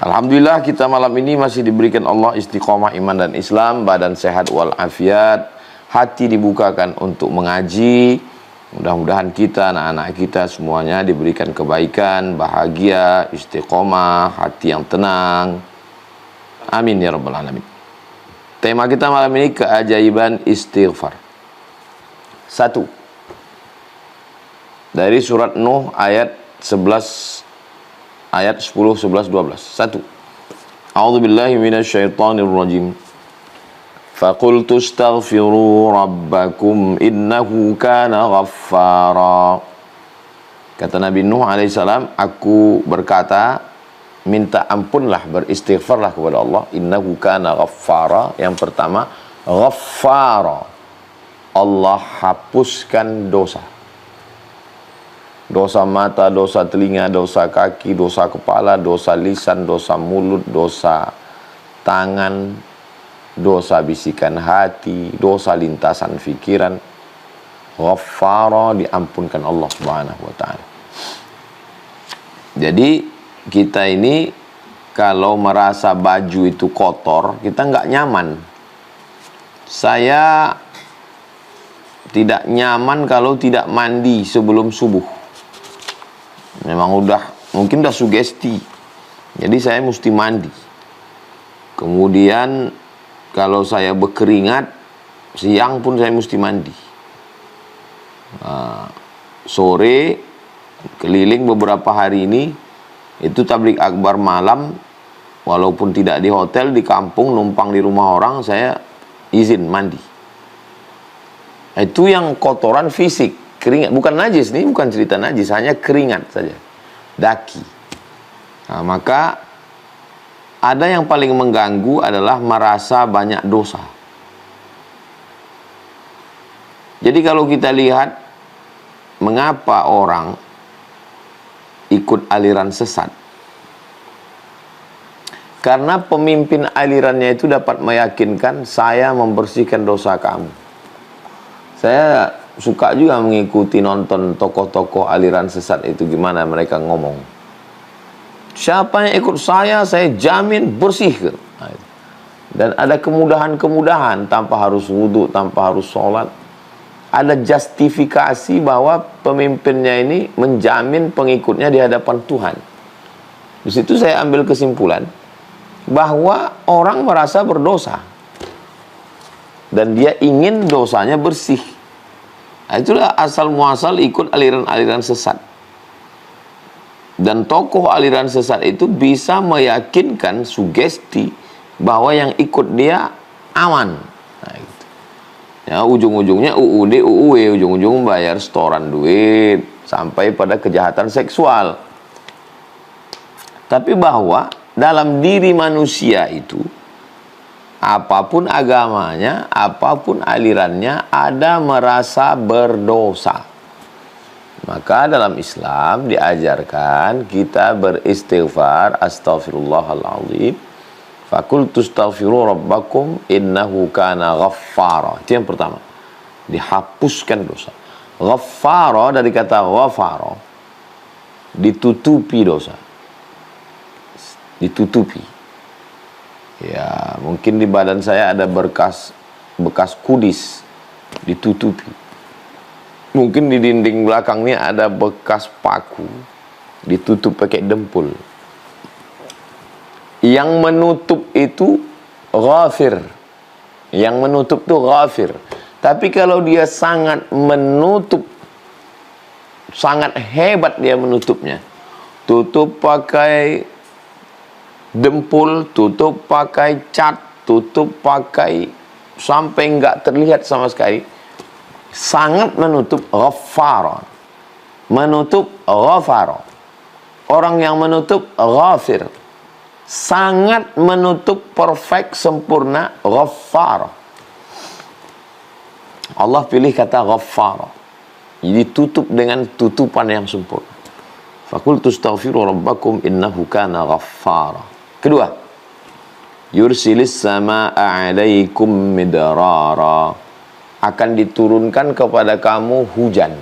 Alhamdulillah kita malam ini masih diberikan Allah istiqomah iman dan Islam, badan sehat walafiat, hati dibukakan untuk mengaji. Mudah-mudahan kita, anak-anak kita semuanya diberikan kebaikan, bahagia, istiqomah, hati yang tenang. Amin ya rabbal alamin. Tema kita malam ini keajaiban istighfar. 1. Dari surat Nuh ayat 11 ayat 10, 11, 12. 1. A'udzubillahi minasyaitonir rajim. Faqultu astaghfiru rabbakum innahu kana ghaffara. Kata Nabi Nuh alaihissalam, aku berkata, minta ampunlah, beristighfarlah kepada Allah. Innahu kana ghaffara. Yang pertama, ghaffara, Allah hapuskan dosa. Dosa mata, dosa telinga, dosa kaki, dosa kepala, dosa lisan, dosa mulut, dosa tangan, dosa bisikan hati, dosa lintasan fikiran. Ghaffara, diampunkan Allah Subhanahu wa ta'ala. Jadi kita ini kalau merasa baju itu kotor, kita nggak nyaman. Saya tidak nyaman kalau tidak mandi sebelum subuh. Memang mungkin udah sugesti. Jadi saya mesti mandi. Kemudian kalau saya berkeringat, siang pun saya mesti mandi. Sore keliling beberapa hari ini, itu tablik akbar malam, walaupun tidak di hotel, di kampung, numpang di rumah orang, saya izin mandi. Itu yang kotoran fisik, keringat, bukan najis, ini bukan cerita najis, hanya keringat saja, daki. Maka ada yang paling mengganggu adalah merasa banyak dosa. Jadi kalau kita lihat mengapa orang ikut aliran sesat, karena pemimpin alirannya itu dapat meyakinkan, saya membersihkan dosa kamu. Saya suka juga mengikuti nonton tokoh-tokoh aliran sesat itu, gimana mereka ngomong. Siapa yang ikut saya jamin bersih. Dan ada kemudahan-kemudahan, tanpa harus wudhu, tanpa harus sholat. Ada justifikasi bahwa pemimpinnya ini menjamin pengikutnya di hadapan Tuhan. Di situ saya ambil kesimpulan bahwa orang merasa berdosa dan dia ingin dosanya bersih. Nah, itulah asal muasal ikut aliran-aliran sesat. Dan tokoh aliran sesat itu bisa meyakinkan sugesti bahwa yang ikut dia aman. Nah, gitu. Ya, ujung-ujungnya UUD, UUW, ujung-ujung bayar setoran duit sampai pada kejahatan seksual. Tapi bahwa dalam diri manusia itu, apapun agamanya, apapun alirannya, ada merasa berdosa. Maka dalam Islam diajarkan kita beristighfar, astaghfirullahaladzim. Faqultu astaghfiru rabbakum innahu kana ghaffara. Itu yang pertama, dihapuskan dosa. Ghaffara dari kata ghafara, ditutupi dosa, ditutupi. Ya, mungkin di badan saya ada bekas kudis, ditutupi. Mungkin di dinding belakangnya ada bekas paku, ditutup pakai dempul. Yang menutup itu ghafir. Yang menutup itu ghafir. Tapi kalau dia sangat menutup, sangat hebat dia menutupnya, tutup pakai dempul, tutup pakai cat, tutup pakai sampai nggak terlihat sama sekali, sangat menutup, ghaffara. Menutup, ghafara. Orang yang menutup, ghafir. Sangat menutup, perfect, sempurna, ghaffara. Allah pilih kata ghaffara. Jadi tutup dengan tutupan yang sempurna. Faqultu astaghfiru rabbakum innahu kana ghaffara. Kedua, yursilis samaa'a 'alaikum midrara. Akan diturunkan kepada kamu hujan.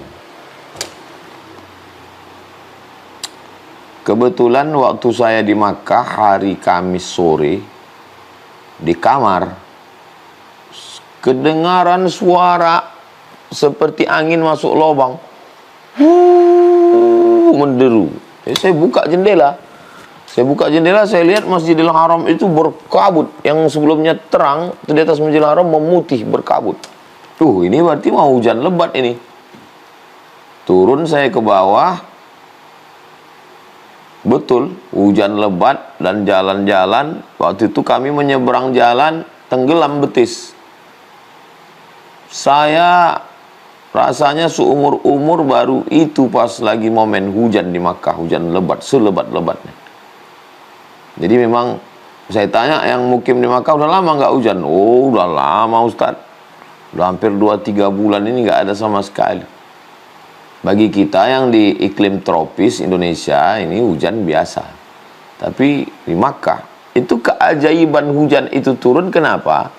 Kebetulan waktu saya di Makkah hari Kamis sore, di kamar, kedengaran suara seperti angin masuk lubang. Menderu. Saya buka jendela. Saya lihat Masjidil Haram itu berkabut. Yang sebelumnya terang, di atas Masjidil Haram memutih, berkabut. Ini berarti mau hujan lebat ini. Turun saya ke bawah. Betul, hujan lebat dan jalan-jalan. Waktu itu kami menyeberang jalan, tenggelam betis. Saya rasanya seumur-umur baru itu pas lagi momen hujan di Makkah, hujan lebat, selebat-lebatnya. Jadi memang saya tanya yang mukim di Makkah, udah lama nggak hujan? Oh, udah lama Ustaz. Udah hampir 2-3 bulan ini nggak ada sama sekali. Bagi kita yang di iklim tropis Indonesia, ini hujan biasa. Tapi di Makkah, itu keajaiban hujan itu turun, kenapa?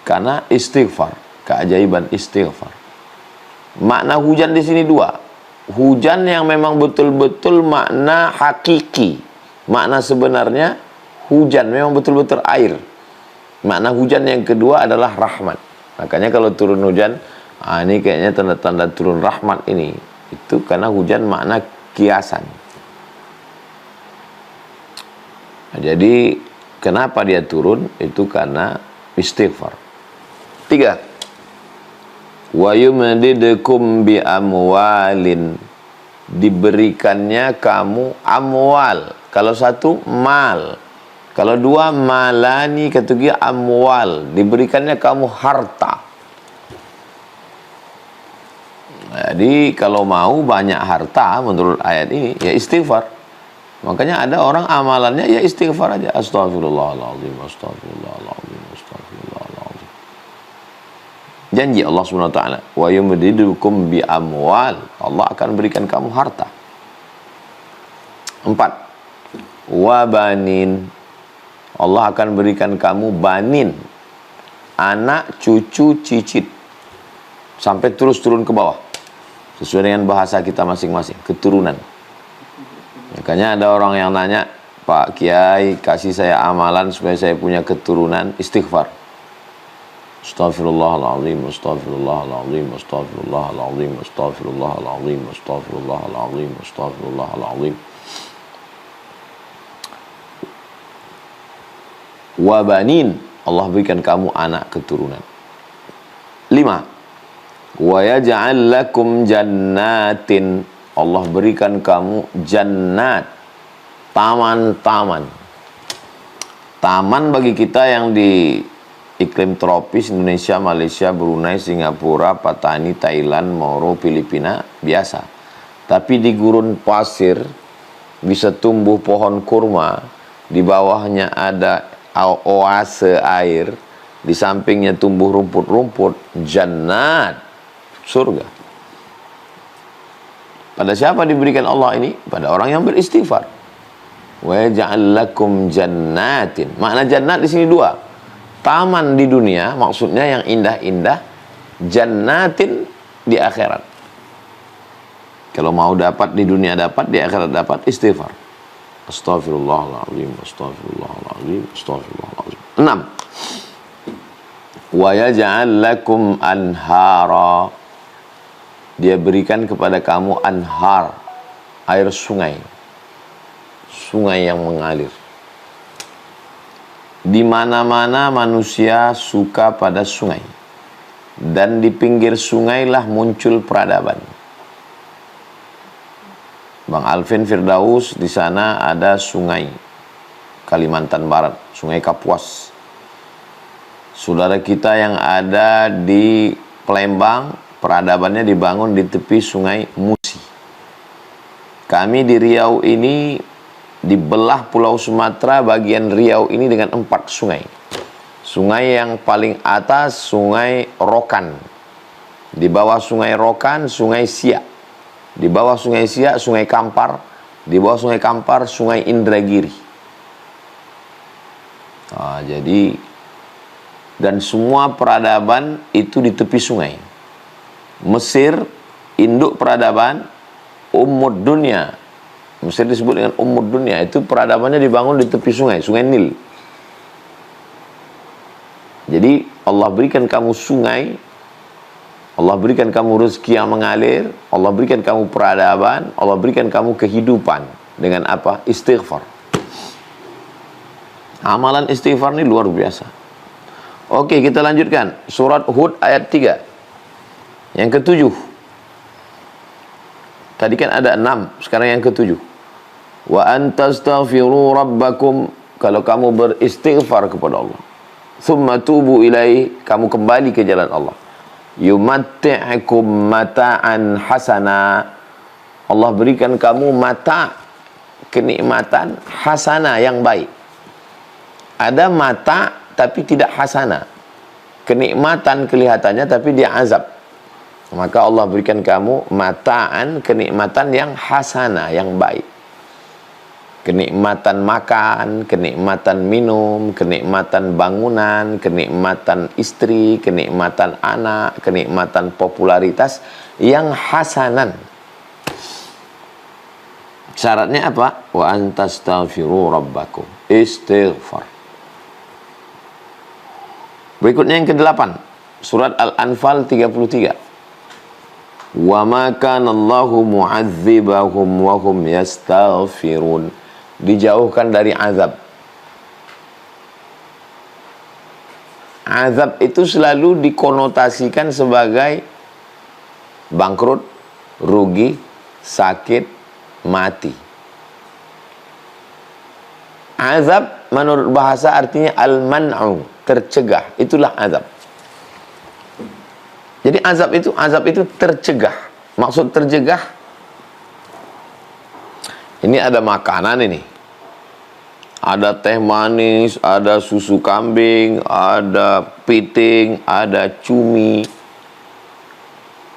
Karena istighfar, keajaiban istighfar. Makna hujan di sini dua. Hujan yang memang betul-betul makna hakiki. Makna sebenarnya hujan memang betul-betul air. Makna hujan yang kedua adalah rahmat. Makanya kalau turun hujan, ini kayaknya tanda-tanda turun rahmat ini. Itu karena hujan makna kiasan. Jadi kenapa dia turun? Itu karena istighfar. 3. Wa yumdidukum bi amwalin. Diberikannya kamu amwal. Kalau satu mal. Kalau dua malani, ketiga amwal. Diberikannya kamu harta. Jadi kalau mau banyak harta menurut ayat ini, ya istighfar. Makanya ada orang amalannya ya istighfar aja. Astagfirullahaladzim, astagfirullahaladzim, astagfirullahaladzim. Janji Allah SWT. Wa yumdidukum bi amwal. Allah akan berikan kamu harta. 4. Wa banin. Allah akan berikan kamu banin. Anak, cucu, cicit. Sampai terus turun ke bawah. Sesuai dengan bahasa kita masing-masing, keturunan. Makanya ada orang yang nanya, Pak Kiai, kasih saya amalan supaya saya punya keturunan. Istighfar. Astaghfirullahaladzim, astaghfirullahaladzim, astaghfirullahaladzim, astaghfirullahaladzim, astaghfirullahaladzim, astaghfirullahaladzim. Wa banin. Allah berikan kamu anak keturunan. 5. Wa yaj'al lakum jannatin. Allah berikan kamu jannat, taman-taman. Taman bagi kita yang di iklim tropis Indonesia, Malaysia, Brunei, Singapura, Patani, Thailand, Moro, Filipina biasa. Tapi di gurun pasir bisa tumbuh pohon kurma, di bawahnya ada oase air, di sampingnya tumbuh rumput-rumput, jannat, surga. Pada siapa diberikan Allah ini? Pada orang yang beristighfar. Wa yaj'al lakum jannatin. Makna jannat di sini dua. Taman di dunia, maksudnya yang indah-indah. Jannatin di akhirat. Kalau mau dapat di dunia dapat, di akhirat dapat, istighfar. Astaghfirullahaladzim, astaghfirullahaladzim, astaghfirullahaladzim. 6. Wa yaj'al lakum anhara. Dia berikan kepada kamu anhar, air sungai. Sungai yang mengalir. Di mana-mana manusia suka pada sungai. Dan di pinggir sungai lah muncul peradaban. Bang Alvin Firdaus, di sana ada sungai Kalimantan Barat, Sungai Kapuas. Saudara kita yang ada di Palembang, peradabannya dibangun di tepi sungai Musi. Kami di Riau ini dibelah Pulau Sumatera, bagian Riau ini dengan 4 sungai. Sungai yang paling atas, Sungai Rokan. Di bawah Sungai Rokan, Sungai Siak. Di bawah Sungai Siak, Sungai Kampar. Di bawah Sungai Kampar, Sungai Indragiri. Jadi, dan semua peradaban itu di tepi sungai. Mesir, induk peradaban, ummud dunia, Mesir disebut dengan Ummud Dunia. Itu peradabannya dibangun di tepi sungai, Sungai Nil. Jadi Allah berikan kamu sungai, Allah berikan kamu rezeki yang mengalir, Allah berikan kamu peradaban, Allah berikan kamu kehidupan. Dengan apa? Istighfar. Amalan istighfar ini luar biasa. Oke, kita lanjutkan. Surat Hud ayat 3. Yang ke-7. Tadi kan ada 6, sekarang yang ke-7. Wa antastaghfiru rabbakum, kalau kamu beristighfar kepada Allah. Thumma tubu ilaih, kamu kembali ke jalan Allah. Yumatti'akum mata'an hasana, Allah berikan kamu mata, kenikmatan hasana yang baik. Ada mata tapi tidak hasana, kenikmatan kelihatannya tapi dia azab. Maka Allah berikan kamu mata'an, kenikmatan yang hasana, yang baik. Kenikmatan makan, kenikmatan minum, kenikmatan bangunan, kenikmatan istri, kenikmatan anak, kenikmatan popularitas yang hasanan. Syaratnya apa? Wa antastaghfiru rabbakum, istighfar. Berikutnya yang ke-8, surat Al-Anfal 33. Wa ma kana Allahu mu'adzibahum wa hum yastaghfirun. Dijauhkan dari azab. Azab itu selalu dikonotasikan sebagai bangkrut, rugi, sakit, mati. Azab menurut bahasa artinya al-man'u, tercegah. Itulah azab. Jadi azab itu tercegah. Maksud tercegah, ini ada makanan ini. Ada teh manis, ada susu kambing, ada piting, ada cumi.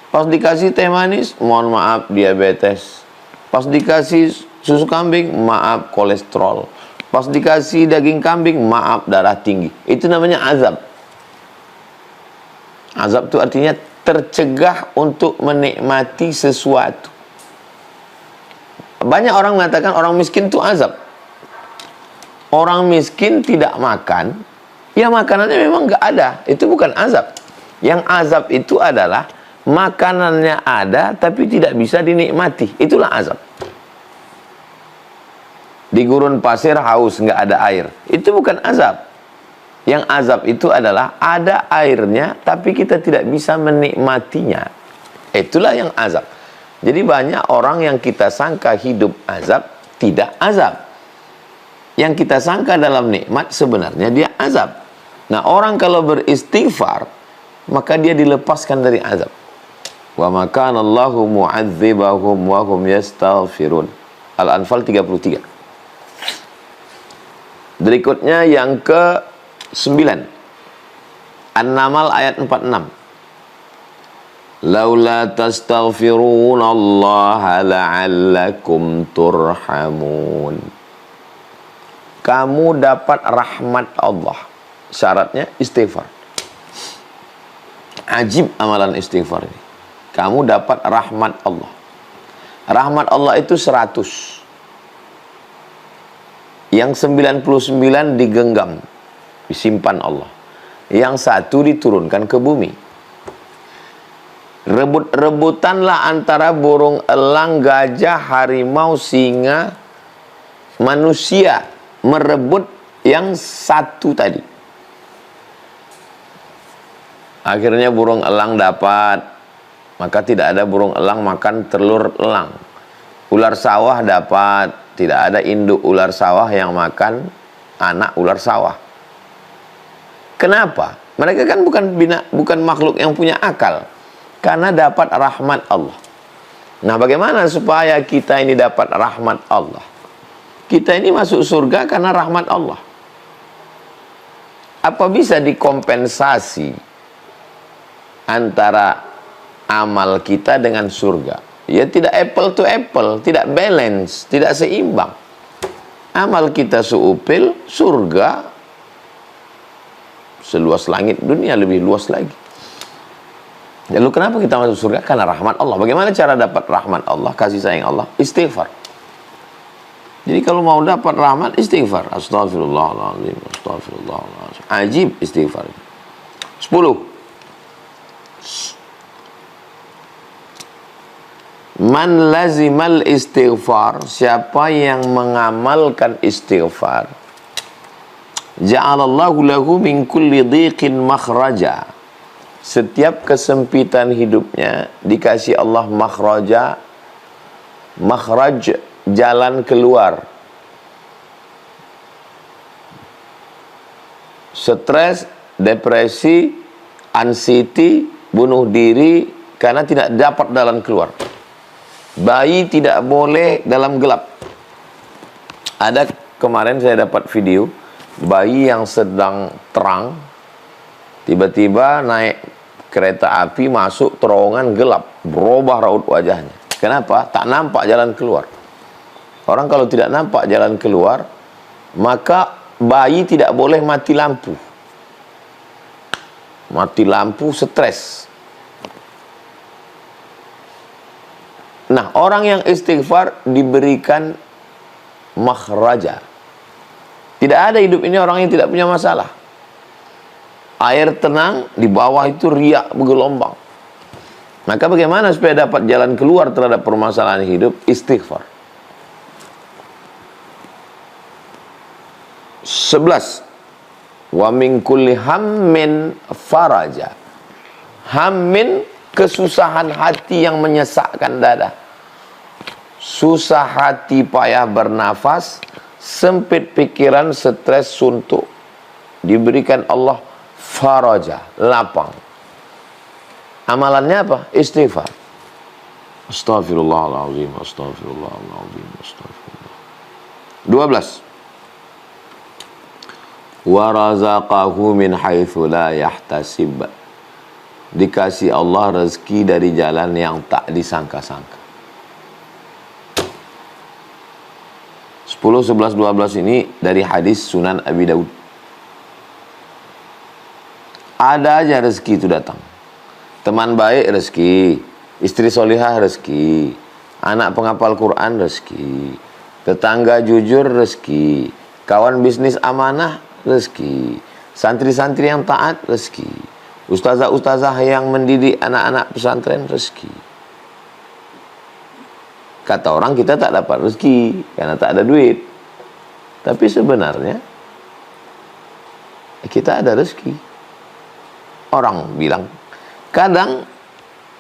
Pas dikasih teh manis, mohon maaf diabetes. Pas dikasih susu kambing, maaf kolesterol. Pas dikasih daging kambing, maaf darah tinggi. Itu namanya azab. Azab itu artinya tercegah untuk menikmati sesuatu. Banyak orang mengatakan orang miskin itu azab. Orang miskin tidak makan, ya makanannya memang nggak ada. Itu bukan azab. Yang azab itu adalah makanannya ada tapi tidak bisa dinikmati. Itulah azab. Di gurun pasir haus, nggak ada air. Itu bukan azab. Yang azab itu adalah ada airnya tapi kita tidak bisa menikmatinya. Itulah yang azab. Jadi banyak orang yang kita sangka hidup azab, tidak azab. Yang kita sangka dalam nikmat sebenarnya dia azab. Nah, orang kalau beristighfar maka dia dilepaskan dari azab. Wa ma kana Allahu mu'adzibahum wa hum yastaghfirun. Al-Anfal 33. Berikutnya yang ke-9. An-Naml ayat 46. Laula tastaghfirunallaha la'allakum turhamun. Kamu dapat rahmat Allah. Syaratnya istighfar. Ajib amalan istighfar ini. Kamu dapat rahmat Allah. Rahmat Allah itu 100. Yang 99 digenggam, disimpan Allah. Yang 1 diturunkan ke bumi. Rebut-rebutanlah antara burung elang, gajah, harimau, singa, manusia merebut yang 1 tadi. Akhirnya burung elang dapat, maka tidak ada burung elang makan telur elang. Ular sawah dapat, tidak ada induk ular sawah yang makan anak ular sawah. Kenapa? Mereka kan bukan makhluk yang punya akal. Karena dapat rahmat Allah. Nah, bagaimana supaya kita ini dapat rahmat Allah? Kita ini masuk surga karena rahmat Allah. Apa bisa dikompensasi antara amal kita dengan surga? Ya tidak apple to apple, tidak balance, tidak seimbang. Amal kita seupil, surga seluas langit, dunia lebih luas lagi. Lalu kenapa kita masuk surga? Karena rahmat Allah. Bagaimana cara dapat rahmat Allah, kasih sayang Allah? Istighfar. Jadi kalau mau dapat rahmat, istighfar. Astaghfirullahaladzim, astaghfirullahaladzim. Ajib istighfar. 10. Man lazimal istighfar, siapa yang mengamalkan istighfar, ja'alallahu lahu min kulli dhiqin makhraja. Setiap kesempitan hidupnya dikasih Allah makhraj, jalan keluar. Stres, depresi, anxiety, bunuh diri karena tidak dapat jalan keluar. Bayi tidak boleh dalam gelap. Ada kemarin saya dapat video bayi yang sedang terang, tiba-tiba naik kereta api masuk terowongan gelap, berubah raut wajahnya. Kenapa? Tak nampak jalan keluar. Orang kalau tidak nampak jalan keluar, maka bayi tidak boleh mati lampu. Mati lampu stres. Nah, orang yang istighfar diberikan makhraja. Tidak ada hidup ini orang yang tidak punya masalah. Air tenang, di bawah itu riak bergelombang. Maka bagaimana supaya dapat jalan keluar terhadap permasalahan hidup? Istighfar. 11. Wa min kulli hammin faraja. Hammin, kesusahan hati yang menyesakkan dada. Susah hati, payah bernafas, sempit pikiran, stres, suntuk. Diberikan Allah faraja, lapang. Amalannya apa? Istighfar. Astaghfirullahaladzim, astaghfirullahaladzim, astaghfirullah. 12. Wa razaqahu min haitsu la yahtasib. Dikasih Allah rezeki dari jalan yang tak disangka-sangka. 10, 11, 12 ini dari hadis Sunan Abi Daud. Ada aja rezeki itu datang. Teman baik rezeki, istri solihah rezeki, anak penghafal Quran rezeki, tetangga jujur rezeki, kawan bisnis amanah rezeki, santri-santri yang taat rezeki, ustazah-ustazah yang mendidik anak-anak pesantren rezeki. Kata orang kita tak dapat rezeki karena tak ada duit. Tapi sebenarnya kita ada rezeki. Orang bilang, kadang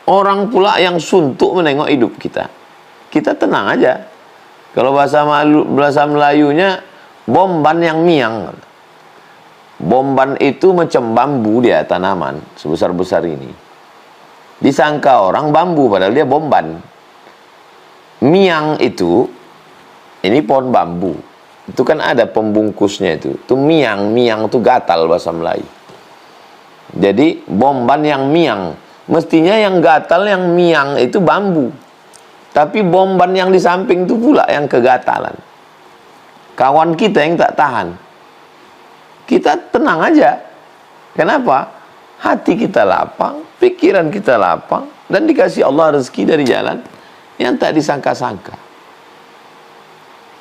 orang pula yang suntuk menengok hidup kita. Kita tenang aja. Kalau bahasa Melayunya, bomban yang miang. Bomban itu macam bambu dia, tanaman sebesar-besar ini. Disangka orang bambu, padahal dia bomban. Miang itu, ini pohon bambu. Itu kan ada pembungkusnya itu. Itu miang, miang itu gatal bahasa Melayu. Jadi bomban yang miang. Mestinya yang gatal, yang miang itu bambu. Tapi bomban yang di samping itu pula yang kegatalan. Kawan kita yang tak tahan. Kita tenang aja. Kenapa? Hati kita lapang, pikiran kita lapang, dan dikasih Allah rezeki dari jalan yang tak disangka-sangka.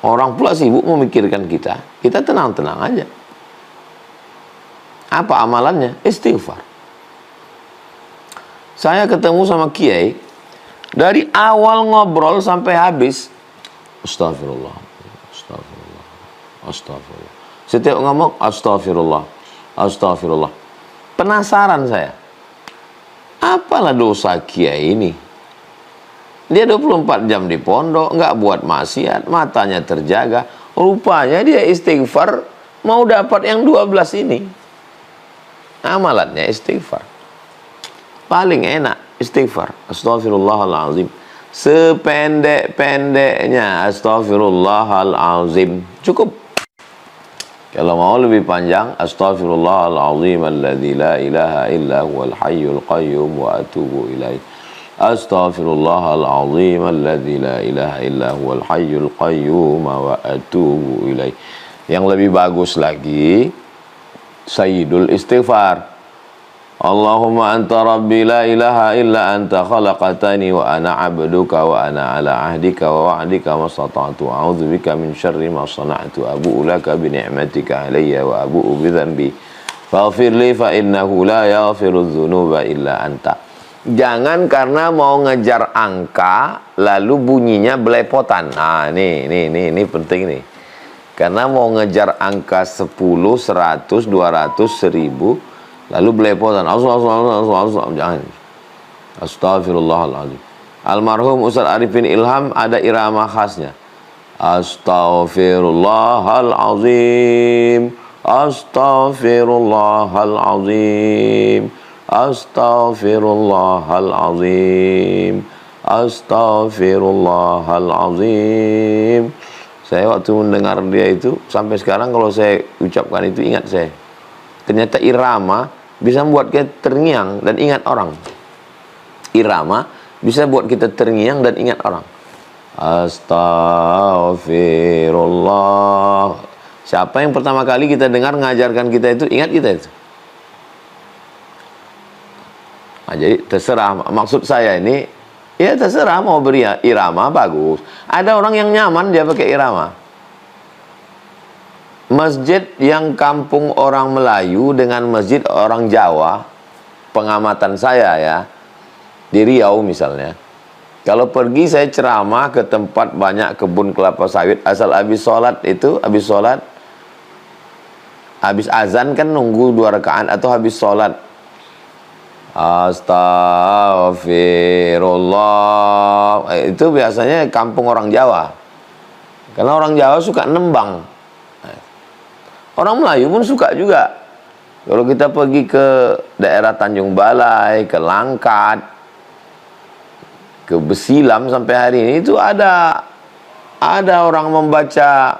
Orang pula sibuk memikirkan kita. Kita tenang-tenang aja. Apa amalannya? Istighfar. Saya ketemu sama kiai, dari awal ngobrol sampai habis, astagfirullah, astagfirullah, astagfirullah. Setiap ngomong, astagfirullah, astagfirullah. Penasaran saya, apalah dosa kiai ini? Dia 24 jam di pondok, nggak buat maksiat, matanya terjaga. Rupanya dia istighfar, mau dapat yang 12 ini. Amalannya istighfar. Paling enak istighfar. Astaghfirullahaladzim. Sependek-pendeknya astaghfirullahaladzim. Cukup. Kalau mau lebih panjang, astaghfirullahaladzim alladzi la ilaha illa huwal hayyul qayyum wa atubu ilaih. Astaghfirullahaladzim alladzi la ilaha illa huwal hayyul qayyum wa atubu ilaih. Yang lebih bagus lagi, Sayyidul Istighfar. Allahumma anta rabbi la ilaha illa anta khalaqatani wa ana abduka wa ana ala ahdika wa wa'dika mastata'tu a'udzubika min syarri ma sana'tu abu'u laka bi ni'matika alayya wa abu'u bi dhanbi faghfir li fa innahu la yaghfiru dzunuba illa anta. Jangan karena mau ngejar angka lalu bunyinya belepotan. Nah, ini penting nih. Karena mau ngejar angka 10, 100, 200, 1000 lalu belepotan, jangan. Astaghfirullahaladzim. Almarhum Ustaz Arifin Ilham ada irama khasnya. Astaghfirullahaladzim, astaghfirullahaladzim, astaghfirullahaladzim, astaghfirullahaladzim. Saya waktu mendengar dia itu sampai sekarang kalau saya ucapkan itu ingat saya. Ternyata irama bisa membuat kita terngiang dan ingat orang. Irama bisa buat kita terngiang dan ingat orang. Astaghfirullah. Siapa yang pertama kali kita dengar mengajarkan kita itu, ingat kita itu. Nah, jadi terserah. Maksud saya ini, ya terserah mau beri irama bagus. Ada orang yang nyaman dia pakai irama. Masjid yang kampung orang Melayu dengan masjid orang Jawa, pengamatan saya ya, di Riau misalnya, kalau pergi saya ceramah ke tempat banyak kebun kelapa sawit, asal habis sholat itu, habis azan kan nunggu 2 rakaat atau habis sholat, astagfirullah, itu biasanya kampung orang Jawa, karena orang Jawa suka nembang. Orang Melayu pun suka juga. Kalau kita pergi ke daerah Tanjung Balai, ke Langkat, ke Besilam sampai hari ini itu ada orang membaca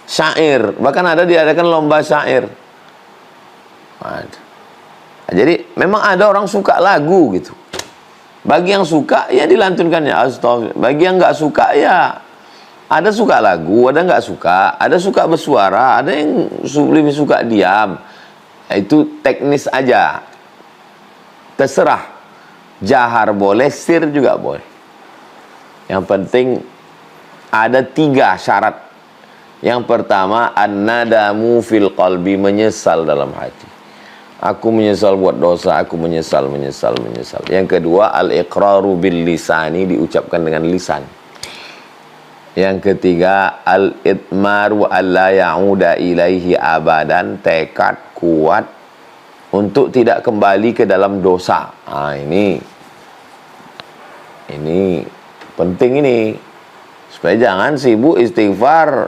syair. Bahkan ada diadakan lomba syair. Nah, jadi memang ada orang suka lagu gitu. Bagi yang suka ya dilantunkannya astagfirullah. Bagi yang nggak suka ya ada suka lagu, ada nggak suka, ada suka bersuara, ada yang lebih suka diam. Itu teknis aja. Terserah. Jahar boleh, sir juga boleh. Yang penting ada 3 syarat. Yang pertama, an-nadamu fil qalbi, menyesal dalam hati. Aku menyesal buat dosa, aku menyesal. Yang kedua, al-iqraru bil lisani, diucapkan dengan lisan. Yang ketiga, al-itmaru alla ya'uda ilaihi abadan, tekad kuat untuk tidak kembali ke dalam dosa. Nah, ini penting ini. Supaya jangan sibuk istighfar,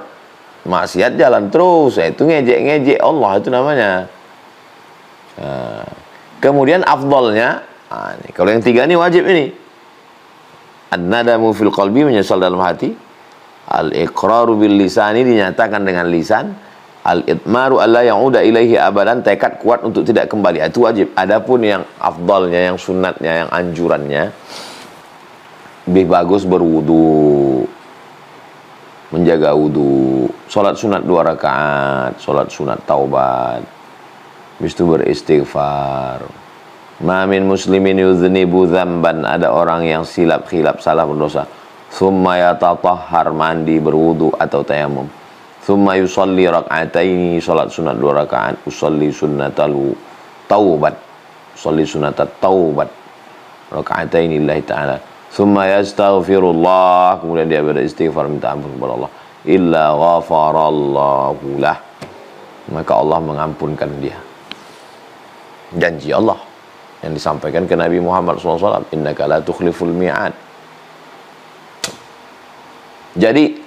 maksiat jalan terus. Itu ngejek-ngejek Allah itu namanya. Nah, kemudian afdolnya, kalau yang 3 ini wajib ini. An-nadamu fil qalbi, menyesal dalam hati. Al-iqraru bil lisani, dinyatakan dengan lisan. Al-itmaru alla ya'uda ilaihi abadan, tekad kuat untuk tidak kembali. Itu wajib. Adapun yang afdalnya, yang sunatnya, yang anjurannya, lebih bagus berwudu, menjaga wudu, sholat sunat 2 rakaat, sholat sunat taubat, habis itu beristighfar. Ma min muslimin yudhnibu dzamban, ada orang yang silap khilaf salah berdosa, thumma yatatahhar, mandi berwudu atau tayamum, thumma yusalli rak'ataini, salat sunat 2 rakaat, usalli sunnatal taubat, usalli sunnatat taubat rak'ataini lillahi ta'ala, thumma yastaghfirullah, kemudian dia beristighfar minta ampun kepada Allah, illa ghafarallahu lah, maka Allah mengampunkan dia. Janji Allah yang disampaikan ke Nabi Muhammad SAW, innaka la tukhliful mi'ad. Jadi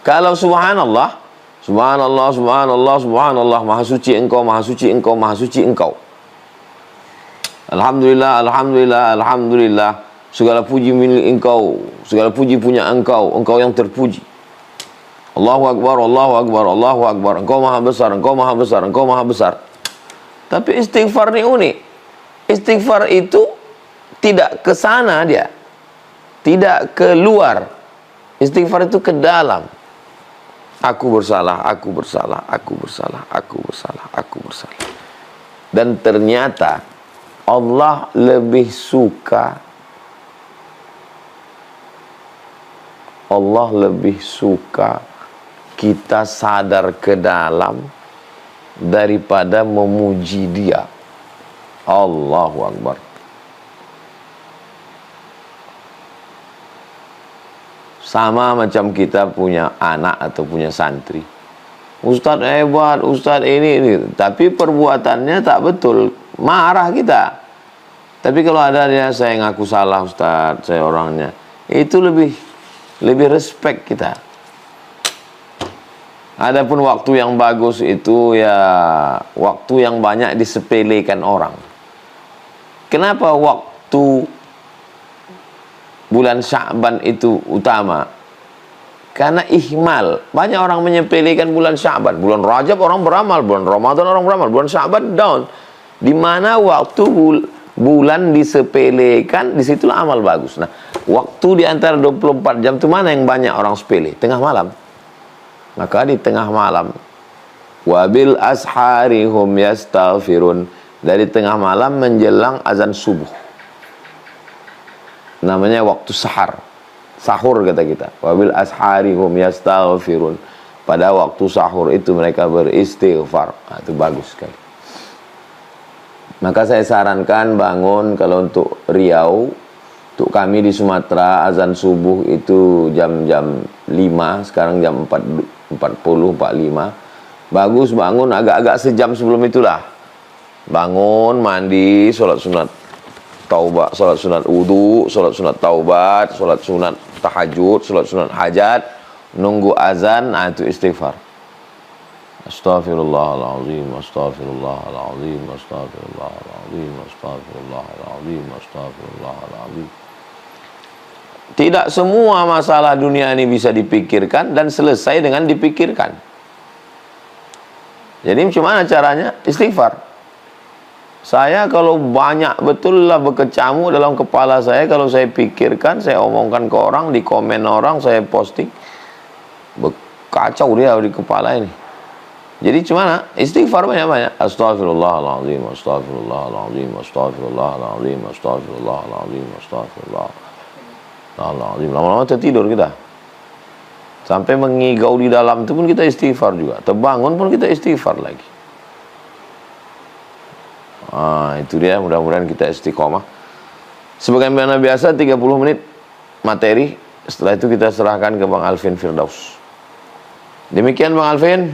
kalau subhanallah, subhanallah, subhanallah, subhanallah, maha suci engkau, maha suci engkau, maha suci engkau. Alhamdulillah, alhamdulillah, alhamdulillah, segala puji milik engkau, segala puji punya engkau, engkau yang terpuji. Allahu Akbar, Allahu Akbar, Allahu Akbar, engkau maha besar, engkau maha besar, engkau maha besar. Tapi istighfar ini unik. Istighfar itu tidak ke sana dia, tidak ke luar. Istighfar itu ke dalam. Aku bersalah, aku bersalah, aku bersalah, aku bersalah, aku bersalah. Dan ternyata Allah lebih suka kita sadar ke dalam daripada memuji Dia. Allahu Akbar. Sama macam kita punya anak atau punya santri. Ustadz hebat, Ustadz ini. Tapi perbuatannya tak betul. Marah kita. Tapi kalau ada dia, saya ngaku salah Ustadz, saya orangnya. Itu lebih respect kita. Adapun waktu yang bagus itu ya waktu yang banyak disepelekan orang. Kenapa waktu bulan Sya'ban itu utama? Karena ihmal. Banyak orang menyepelekan bulan Sya'ban. Bulan Rajab orang beramal, bulan Ramadan orang beramal, bulan Sya'ban down. Di mana waktu bulan disepelekan, disitulah amal bagus. Nah, waktu di antara 24 jam itu mana yang banyak orang sepele? Tengah malam. Maka di tengah malam, wabil ashari hum yastaghfirun, dari tengah malam menjelang azan subuh, namanya waktu sahur kata kita. Wabil ashari hum yastaghfirun, pada waktu sahur itu mereka beristighfar. Nah, itu bagus sekali. Maka saya sarankan bangun, kalau untuk Riau, untuk kami di Sumatera azan subuh itu jam 5, sekarang jam 45. Bagus bangun agak-agak sejam sebelum itulah. Bangun, mandi, sholat sunat taubat, sholat sunat wudu, sholat sunat taubat, sholat sunat tahajud, sholat sunat hajat, nunggu azan, nah itu istighfar. Astaghfirullahaladzim, astaghfirullahaladzim, astaghfirullahaladzim, astaghfirullahaladzim, astaghfirullahaladzim. Tidak semua masalah dunia ini bisa dipikirkan dan selesai dengan dipikirkan. Jadi gimana caranya? Istighfar. Saya kalau banyak betul lah berkecamuk dalam kepala saya, kalau saya pikirkan, saya omongkan ke orang, di komen orang, saya posting, kacau dia di kepala ini. Jadi gimana? Istighfar banyak-banyak. Astaghfirullahaladzim, astaghfirullahaladzim, astaghfirullahaladzim, astaghfirullahaladzim, astaghfirullahaladzim. Lama-lama tertidur kita. Sampai mengigau di dalam itu pun kita istighfar juga. Terbangun pun kita istighfar lagi. Itu dia, mudah-mudahan kita istiqomah. Sebagaimana biasa 30 menit materi. Setelah itu kita serahkan ke Bang Alvin Firdaus. Demikian Bang Alvin,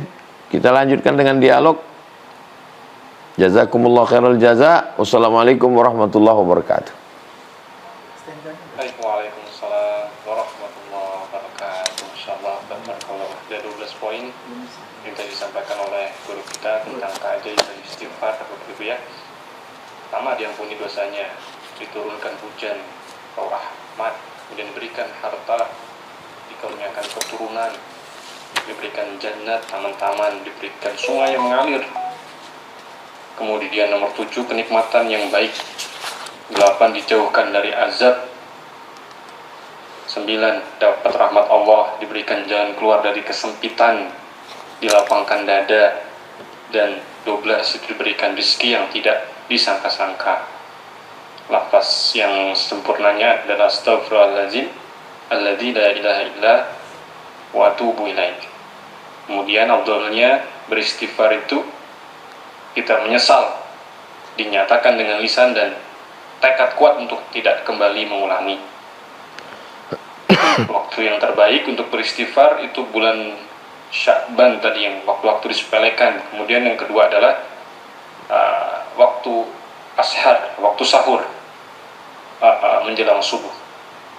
kita lanjutkan dengan dialog. Jazakumullah khairal jaza. Wassalamualaikum warahmatullahi wabarakatuh. Waalaikumsalam warahmatullahi wabarakatuh. Insyaallah kalau ada 12 poin yang tadi disampaikan oleh guru kita tentang keajaiban istighfar Bapak Ibu ya. Pertama, diampuni dosanya, diturunkan hujan rahmat, kemudian diberikan harta, dikaruniakan keturunan, diberikan jannat, taman-taman, diberikan sungai yang mengalir. Kemudian nomor 7, kenikmatan yang baik. 8, dijauhkan dari azab. 9, dapat rahmat Allah, diberikan jalan keluar dari kesempitan, dilapangkan dada. Dan 12, itu diberikan rezeki yang tidak disangka-sangka. Lafaz yang sempurnanya adalah astaghfirullahaladzim alladzi la ilaha illa wa atubu ilaih. Kemudian afdalnya beristighfar itu kita menyesal, dinyatakan dengan lisan dan tekad kuat untuk tidak kembali mengulangi. Waktu yang terbaik untuk beristighfar itu bulan Sya'ban tadi, yang waktu-waktu disepelekan. Kemudian yang kedua adalah waktu ashar, waktu sahur, menjelang subuh.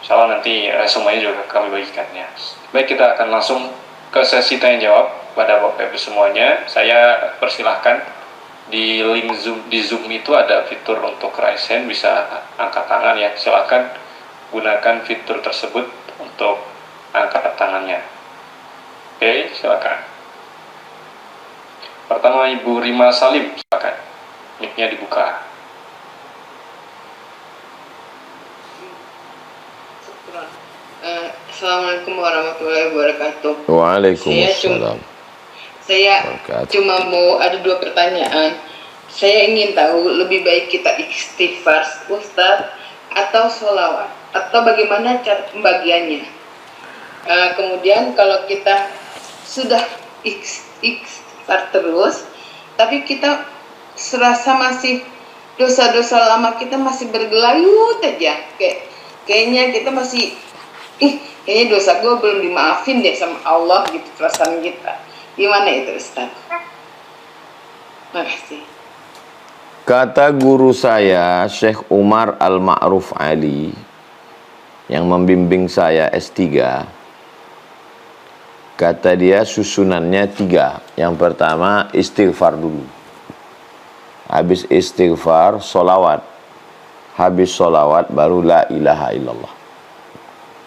Insyaallah nanti semuanya juga kami bagikan ya. Baik, kita akan langsung ke sesi tanya jawab pada Bapak Ibu semuanya. Saya persilahkan di link Zoom, di Zoom itu ada fitur untuk raise hand, bisa angkat tangan ya. Silakan gunakan fitur tersebut untuk angkat tangannya. Oke, silakan. Pertama Ibu Rima Salim, silakan. Mic-nya dibuka. Assalamualaikum warahmatullahi wabarakatuh. Waalaikumsalam. Saya cuma mau ada 2 pertanyaan. Saya ingin tahu lebih baik kita istighfar Ustaz atau sholawat atau bagaimana cara pembagiannya. Kemudian kalau kita sudah istighfar terus, tapi kita serasa masih dosa-dosa lama kita masih bergelayut aja, kayaknya kita masih kayaknya dosa gue belum dimaafin deh sama Allah gitu perasaan kita. Gimana itu Ustaz? Makasih. Kata guru saya, Syekh Umar Al-Ma'ruf Ali, yang membimbing saya S3, kata dia susunannya 3. Yang pertama, istighfar dulu. Habis istighfar, solawat. Habis solawat, baru la ilaha illallah.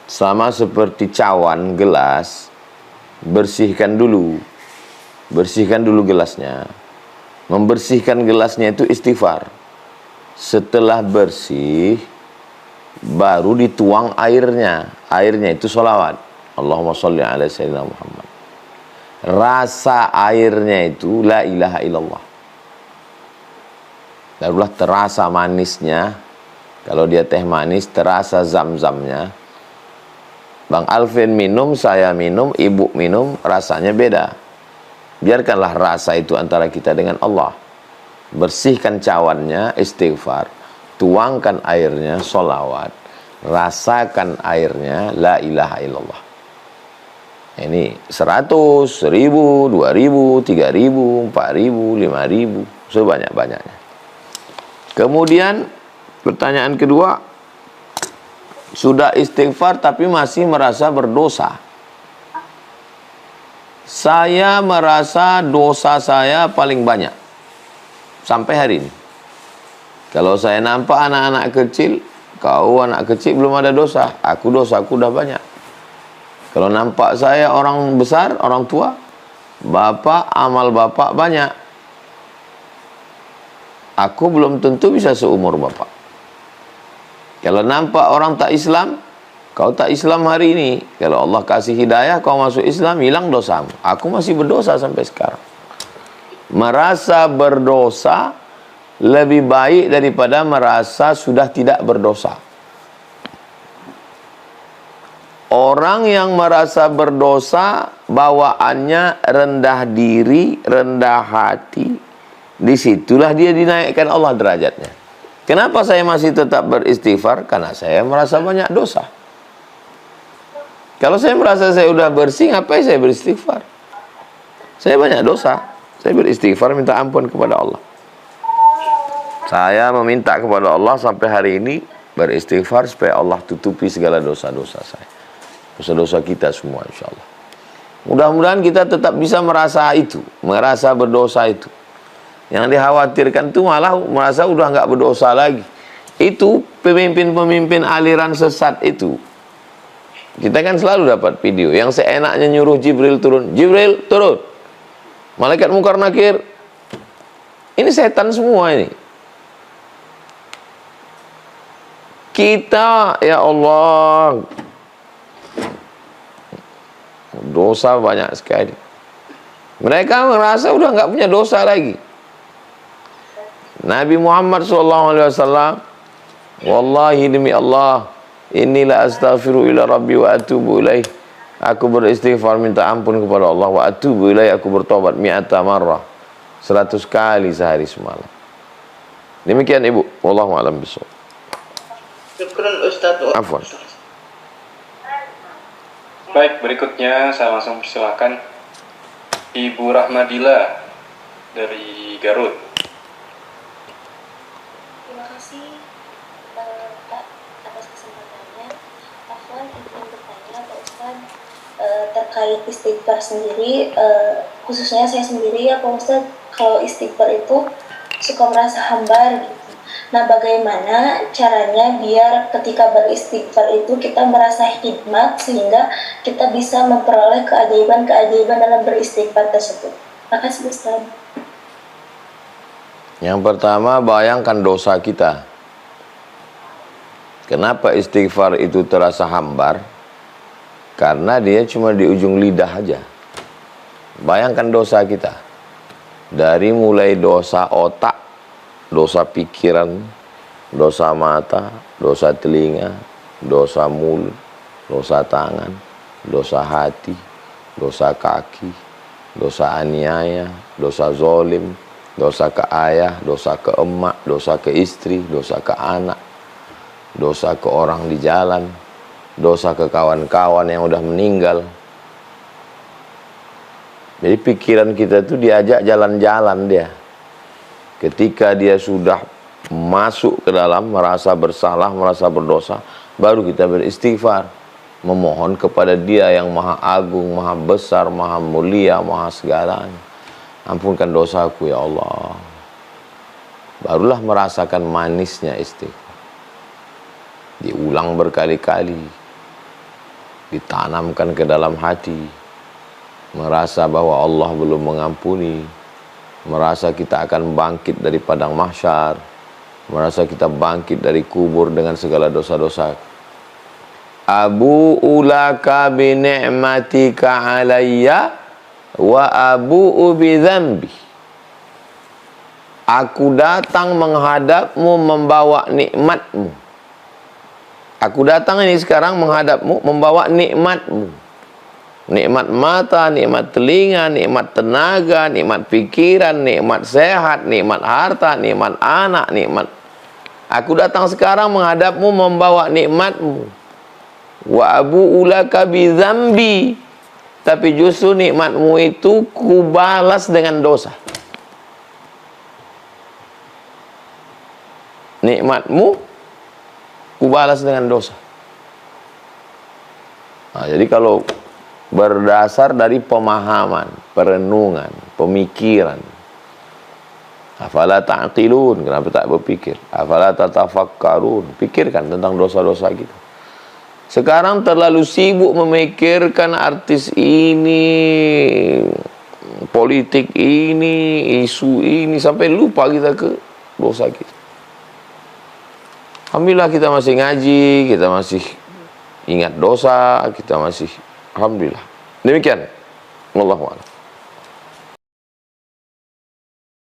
Sama seperti cawan gelas, bersihkan dulu gelasnya. Membersihkan gelasnya itu istighfar. Setelah bersih, baru dituang airnya. Airnya itu sholawat. Allahumma sholli ala sayyidina Muhammad. Rasa airnya itu la ilaha illallah. Barulah terasa manisnya. Kalau dia teh manis, terasa zam-zamnya. Bang Alvin minum, saya minum, ibu minum, rasanya beda. Biarkanlah rasa itu antara kita dengan Allah. Bersihkan cawannya, istighfar. Tuangkan airnya, sholawat. Rasakan airnya, la ilaha illallah. Ini 100, 1000, 2000, 3000, 4000, 5000. Sebanyak-banyaknya. Kemudian, pertanyaan kedua. Sudah istighfar tapi masih merasa berdosa. Saya merasa dosa saya paling banyak sampai hari ini. Kalau saya nampak anak-anak kecil, kau anak kecil belum ada dosa, dosaku udah banyak. Kalau nampak saya orang besar, orang tua, bapak, amal bapak banyak. Aku belum tentu bisa seumur bapak. Kalau nampak orang tak Islam, kau tak Islam hari ini. Kalau Allah kasih hidayah, kau masuk Islam, hilang dosamu. Aku masih berdosa sampai sekarang. Merasa berdosa lebih baik daripada merasa sudah tidak berdosa. Orang yang merasa berdosa, bawaannya rendah diri, rendah hati. Disitulah dia dinaikkan Allah derajatnya. Kenapa saya masih tetap beristighfar? Karena saya merasa banyak dosa. Kalau saya merasa saya sudah bersih, ngapain saya beristighfar? Saya banyak dosa. Saya beristighfar, minta ampun kepada Allah. Saya meminta kepada Allah sampai hari ini beristighfar supaya Allah tutupi segala dosa-dosa saya. Dosa-dosa kita semua insyaAllah. Mudah-mudahan kita tetap bisa merasa itu. Merasa berdosa itu. Yang dikhawatirkan itu malah merasa udah nggak berdosa lagi. Itu pemimpin-pemimpin aliran sesat itu. Kita kan selalu dapat video yang seenaknya nyuruh Jibril turun. Jibril turun. Malaikat Munkar Nakir. Ini setan semua ini. Kita, ya Allah, dosa banyak sekali. Mereka merasa udah nggak punya dosa lagi. Nabi Muhammad SAW, wallahi demi Allah, inilah astaghfiru ila rabbi wa atubu ilaih. Aku beristighfar minta ampun kepada Allah, wa atubu ilaih, aku bertobat mi'ata marrah, 100 kali sehari semalam. Demikian Ibu, wallahu a'lam bishawab. Syukran Ustaz. Afwan. Baik, berikutnya saya langsung persilakan Ibu Rahmadila dari Garut. Terima kasih Pak atas kesempatannya. Afwan ingin bertanya Pak Ustaz terkait istighfar sendiri, khususnya saya sendiri ya Pak Ustaz, kalau istighfar itu suka merasa hambar gitu. Nah, bagaimana caranya biar ketika beristighfar itu kita merasa hikmat sehingga kita bisa memperoleh keajaiban-keajaiban dalam beristighfar tersebut? Makasih Ustaz. Yang pertama, bayangkan dosa kita. Kenapa istighfar itu terasa hambar? Karena dia cuma di ujung lidah aja. Bayangkan dosa kita. Dari mulai dosa otak, dosa pikiran, dosa mata, dosa telinga, dosa mulut, dosa tangan, dosa hati, dosa kaki, dosa aniaya, dosa zolim, dosa ke ayah, dosa ke emak, dosa ke istri, dosa ke anak, dosa ke orang di jalan, dosa ke kawan-kawan yang udah meninggal. Jadi pikiran kita itu diajak jalan-jalan dia. Ketika dia sudah masuk ke dalam, merasa bersalah, merasa berdosa, baru kita beristighfar, memohon kepada Dia yang Maha Agung, Maha Besar, Maha Mulia, Maha segalanya. Ampunkan dosaku ya Allah. Barulah merasakan manisnya istighfar. Diulang berkali-kali, ditanamkan ke dalam hati, merasa bahwa Allah belum mengampuni, merasa kita akan bangkit dari padang mahsyar, merasa kita bangkit dari kubur dengan segala dosa-dosa. Abu'u laka bi ni'matika alayya wa abu'u bi dzambi. Aku datang menghadapmu membawa nikmatmu. Aku datang ini sekarang menghadapmu membawa nikmatmu. Nikmat mata, nikmat telinga, nikmat tenaga, nikmat pikiran, nikmat sehat, nikmat harta, nikmat anak, nikmat. Aku datang sekarang menghadapmu membawa nikmatmu. Wa abu'u laka bi dzambi. Tapi justru nikmatmu itu kubalas dengan dosa. Nikmatmu kubalas dengan dosa. Nah, jadi kalau berdasar dari pemahaman, perenungan, pemikiran. Afala ta'qilun, kenapa tak berpikir? Afala tatafakkarun, pikirkan tentang dosa-dosa kita. Sekarang terlalu sibuk memikirkan artis ini, politik ini, isu ini, sampai lupa kita ke dosa kita. Alhamdulillah kita masih ngaji, kita masih ingat dosa, kita masih alhamdulillah. Demikian. Wallahu a'lam.